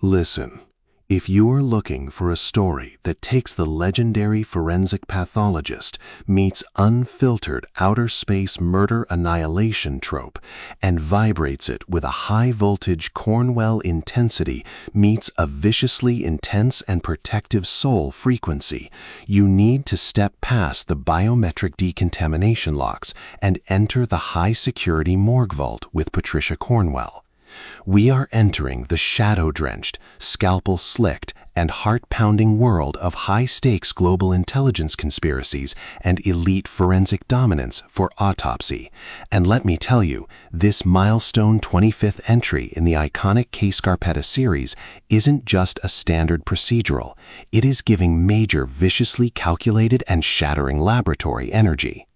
Listen, if you're looking for a story that takes the legendary forensic pathologist meets unfiltered outer space murder annihilation trope and vibrates it with a high-voltage Cornwell intensity meets a viciously intense and protective soul frequency, you need to step past the biometric decontamination locks and enter the high-security morgue vault with Patricia Cornwell. We are entering the shadow-drenched, scalpel-slicked, and heart-pounding world of high-stakes global intelligence conspiracies and elite forensic dominance for Autopsy. And let me tell you, this milestone 25th entry in the iconic Case Scarpetta series isn't just a standard procedural. It is giving major, viciously calculated and shattering laboratory energy.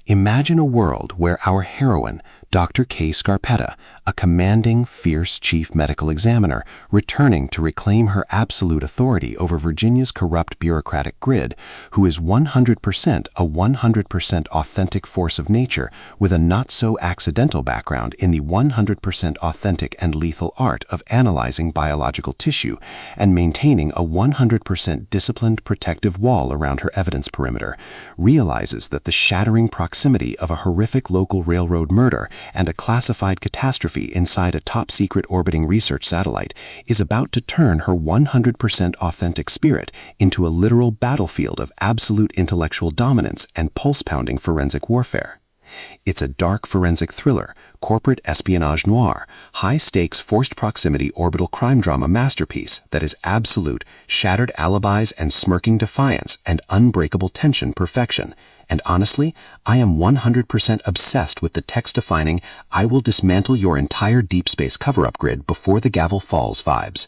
Imagine a world where our heroine, Dr. Case Scarpetta, a commanding, fierce chief medical examiner, returning to reclaim her absolute authority over Virginia's corrupt bureaucratic grid, who is 100% a 100% authentic force of nature with a not-so-accidental background in the 100% authentic and lethal art of analyzing biological tissue and maintaining a 100% disciplined protective wall around her evidence perimeter, realizes that the shattering proximity of a horrific local railroad murder and a classified catastrophe inside a top-secret orbiting research satellite is about to turn her 100% authentic spirit into a literal battlefield of absolute intellectual dominance and pulse-pounding forensic warfare. It's a dark forensic thriller, corporate espionage noir, high-stakes forced proximity orbital crime drama masterpiece that is absolute, shattered alibis and smirking defiance and unbreakable tension perfection. And honestly, I am 100% obsessed with the text-defining, I will dismantle your entire deep space cover-up grid before the gavel falls vibes.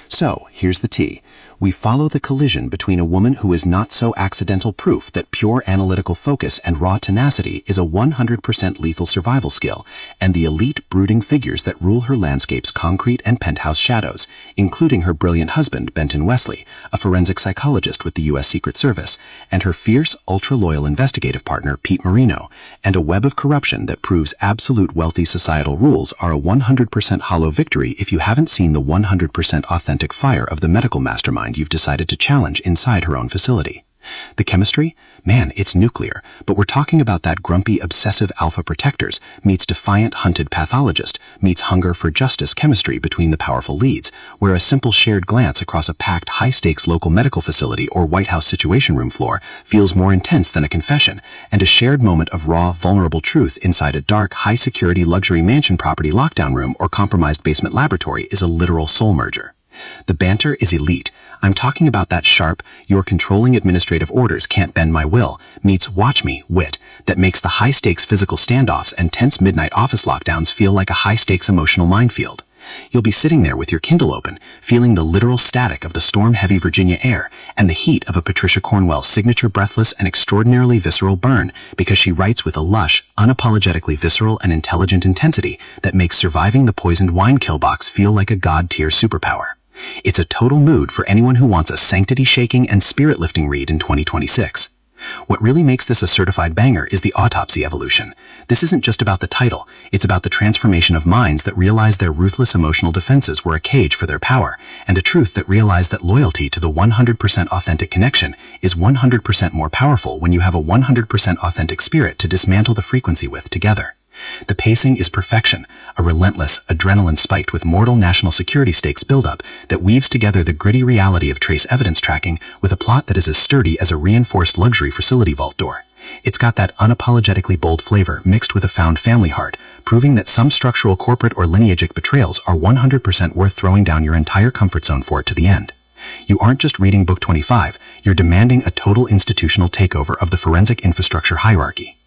So, here's the tea. We follow the collision between a woman who is not so accidental proof that pure analytical focus and raw tenacity is a 100% lethal survival skill, and the elite brooding figures that rule her landscape's concrete and penthouse shadows, including her brilliant husband, Benton Wesley, a forensic psychologist with the U.S. Secret Service, and her fierce, ultra-loyal investigative partner, Pete Marino, and a web of corruption that proves absolute wealthy societal rules are a 100% hollow victory if you haven't seen the 100% authentic fire of the medical mastermind you've decided to challenge inside her own facility. The chemistry? Man, it's nuclear, but we're talking about that grumpy, obsessive alpha protectors meets defiant, hunted pathologist meets hunger for justice chemistry between the powerful leads, where a simple shared glance across a packed, high-stakes local medical facility or White House Situation Room floor feels more intense than a confession, and a shared moment of raw, vulnerable truth inside a dark, high-security luxury mansion property lockdown room or compromised basement laboratory is a literal soul merger. The banter is elite. I'm talking about that sharp, your controlling administrative orders can't bend my will, meets watch me wit, that makes the high-stakes physical standoffs and tense midnight office lockdowns feel like a high-stakes emotional minefield. You'll be sitting there with your Kindle open, feeling the literal static of the storm-heavy Virginia air and the heat of a Patricia Cornwell signature breathless and extraordinarily visceral burn because she writes with a lush, unapologetically visceral and intelligent intensity that makes surviving the poisoned wine kill box feel like a god-tier superpower. It's a total mood for anyone who wants a sanctity-shaking and spirit-lifting read in 2026. What really makes this a certified banger is the Autopsy evolution. This isn't just about the title, it's about the transformation of minds that realize their ruthless emotional defenses were a cage for their power, and a truth that realized that loyalty to the 100% authentic connection is 100% more powerful when you have a 100% authentic spirit to dismantle the frequency with together. The pacing is perfection, a relentless, adrenaline-spiked with mortal national security stakes buildup that weaves together the gritty reality of trace evidence tracking with a plot that is as sturdy as a reinforced luxury facility vault door. It's got that unapologetically bold flavor mixed with a found family heart, proving that some structural corporate or lineagic betrayals are 100% worth throwing down your entire comfort zone for it to the end. You aren't just reading Book 25, you're demanding a total institutional takeover of the forensic infrastructure hierarchy.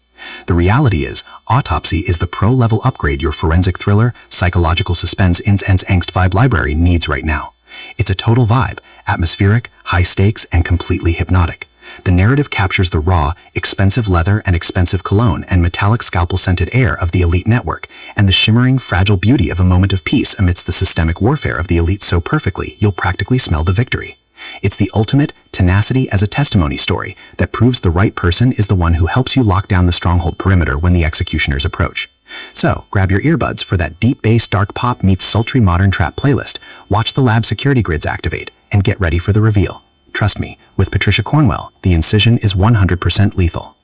The reality is, Autopsy is the pro-level upgrade your forensic thriller, psychological suspense, intense angst vibe library needs right now. It's a total vibe, atmospheric, high stakes, and completely hypnotic. The narrative captures the raw, expensive leather and expensive cologne and metallic scalpel-scented air of the elite network, and the shimmering, fragile beauty of a moment of peace amidst the systemic warfare of the elite so perfectly you'll practically smell the victory. It's the ultimate tenacity as a testimony story that proves the right person is the one who helps you lock down the stronghold perimeter when the executioners approach. So, grab your earbuds for that deep bass dark pop meets sultry modern trap playlist, watch the lab security grids activate, and get ready for the reveal. Trust me, with Patricia Cornwell, the incision is 100% lethal.